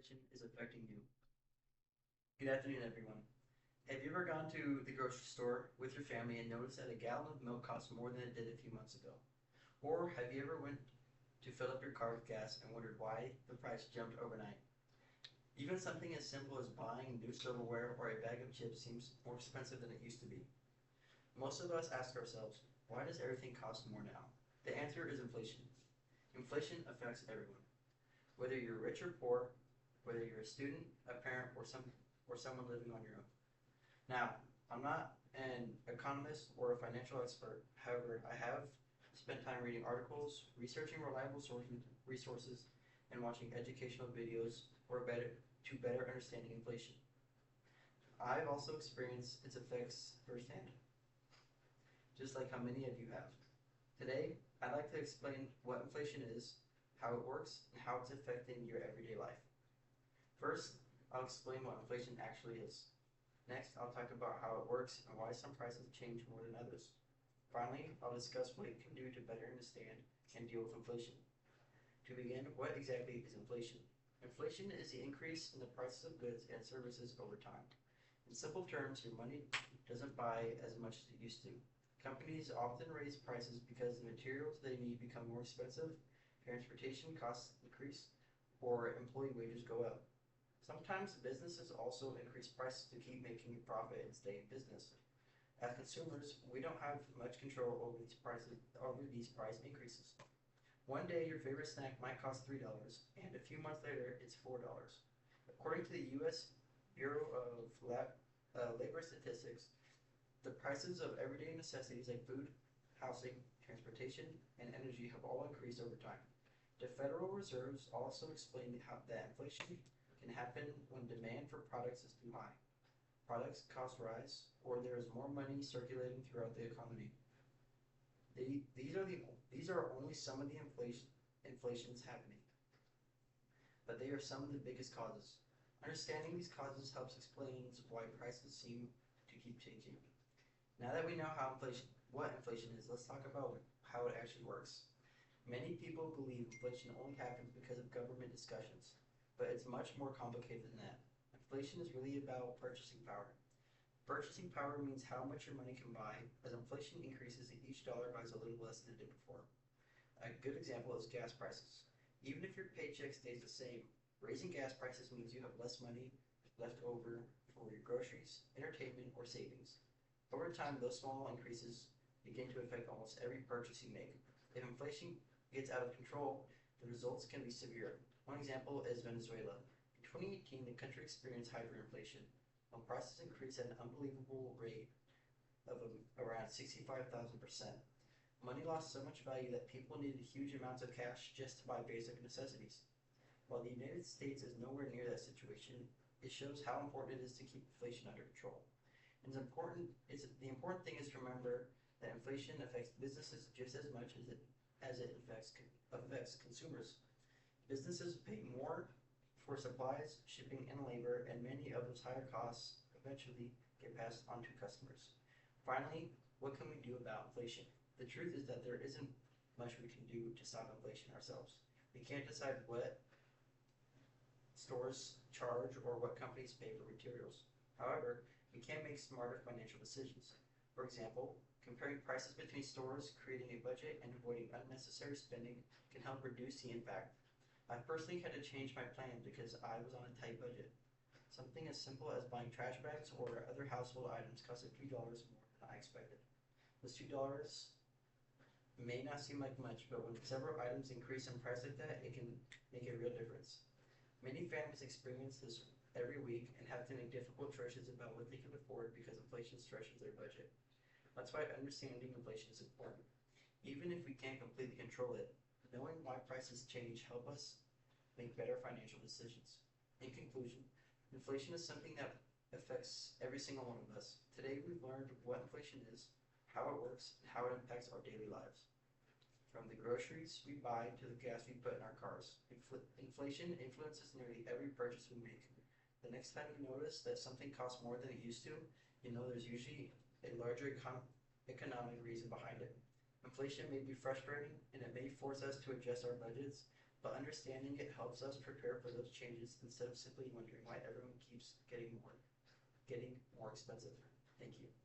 inflation is affecting you. Good afternoon, everyone. Have you ever gone to the grocery store with your family and noticed that a gallon of milk costs more than it did a few months ago? Or have you ever went to fill up your car with gas and wondered why the price jumped overnight? Even something as simple as buying new silverware or a bag of chips seems more expensive than it used to be. Most of us ask ourselves, why does everything cost more now? The answer is inflation. Inflation affects everyone. Whether you're rich or poor, whether you're a student, a parent, or someone living on your own. Now, I'm not an economist or a financial expert. However, I have spent time reading articles, researching reliable resources, and watching educational videos to better understanding inflation. I've also experienced its effects firsthand, just like how many of you have. Today, I'd like to explain what inflation is, how it works, and how it's affecting your everyday life. First, I'll explain what inflation actually is. Next, I'll talk about how it works and why some prices change more than others. Finally, I'll discuss what you can do to better understand and deal with inflation. To begin, what exactly is inflation? Inflation is the increase in the prices of goods and services over time. In simple terms, your money doesn't buy as much as it used to. Companies often raise prices because the materials they need become more expensive, transportation costs increase, or employee wages go up. Sometimes businesses also increase prices to keep making a profit and stay in business. As consumers, we don't have much control over these price increases. One day your favorite snack might cost $3 and a few months later it's $4. According to the US Bureau of Labor Statistics, the prices of everyday necessities like food, housing, transportation, and energy have all increased over time. The Federal Reserves also explained that inflation can happen when demand for products is too high. Products cost rise, or there is more money circulating throughout the economy. These are only some of the inflations happening, but they are some of the biggest causes. Understanding these causes helps explain why prices seem to keep changing. Now that we know what inflation is, let's talk about how it actually works. Many people believe inflation only happens because of government discussions, but it's much more complicated than that. Inflation is really about purchasing power. Purchasing power means how much your money can buy. As inflation increases, each dollar buys a little less than it did before. A good example is gas prices. Even if your paycheck stays the same, raising gas prices means you have less money left over for your groceries, entertainment, or savings. Over time, those small increases begin to affect almost every purchase you make. If inflation gets out of control, the results can be severe. One example is Venezuela. In 2018, the country experienced hyperinflation, when prices increased at an unbelievable rate of around 65,000%. Money lost so much value that people needed huge amounts of cash just to buy basic necessities. While the United States is nowhere near that situation, it shows how important it is to keep inflation under control. And the important thing is to remember that inflation affects businesses just as much as it affects consumers. Businesses pay more for supplies, shipping, and labor, and many of those higher costs eventually get passed on to customers. Finally, what can we do about inflation? The truth is that there isn't much we can do to stop inflation ourselves. We can't decide what stores charge or what companies pay for materials. However, we can make smarter financial decisions. For example, comparing prices between stores, creating a budget, and avoiding unnecessary spending can help reduce the impact. I personally had to change my plan because I was on a tight budget. Something as simple as buying trash bags or other household items cost a few dollars more than I expected. Those $2 may not seem like much, but when several items increase in price like that, it can make a real difference. Many families experience this every week and have to make difficult choices about what they can afford because inflation stretches their budget. That's why understanding inflation is important. Even if we can't completely control it, knowing why prices change help us make better financial decisions. In conclusion, inflation is something that affects every single one of us. Today we've learned what inflation is, how it works, and how it impacts our daily lives. From the groceries we buy to the gas we put in our cars, inflation influences nearly every purchase we make. The next time you notice that something costs more than it used to, you know there's usually a larger economic reason behind it. Inflation may be frustrating and it may force us to adjust our budgets, but understanding it helps us prepare for those changes instead of simply wondering why everyone keeps getting more expensive. Thank you.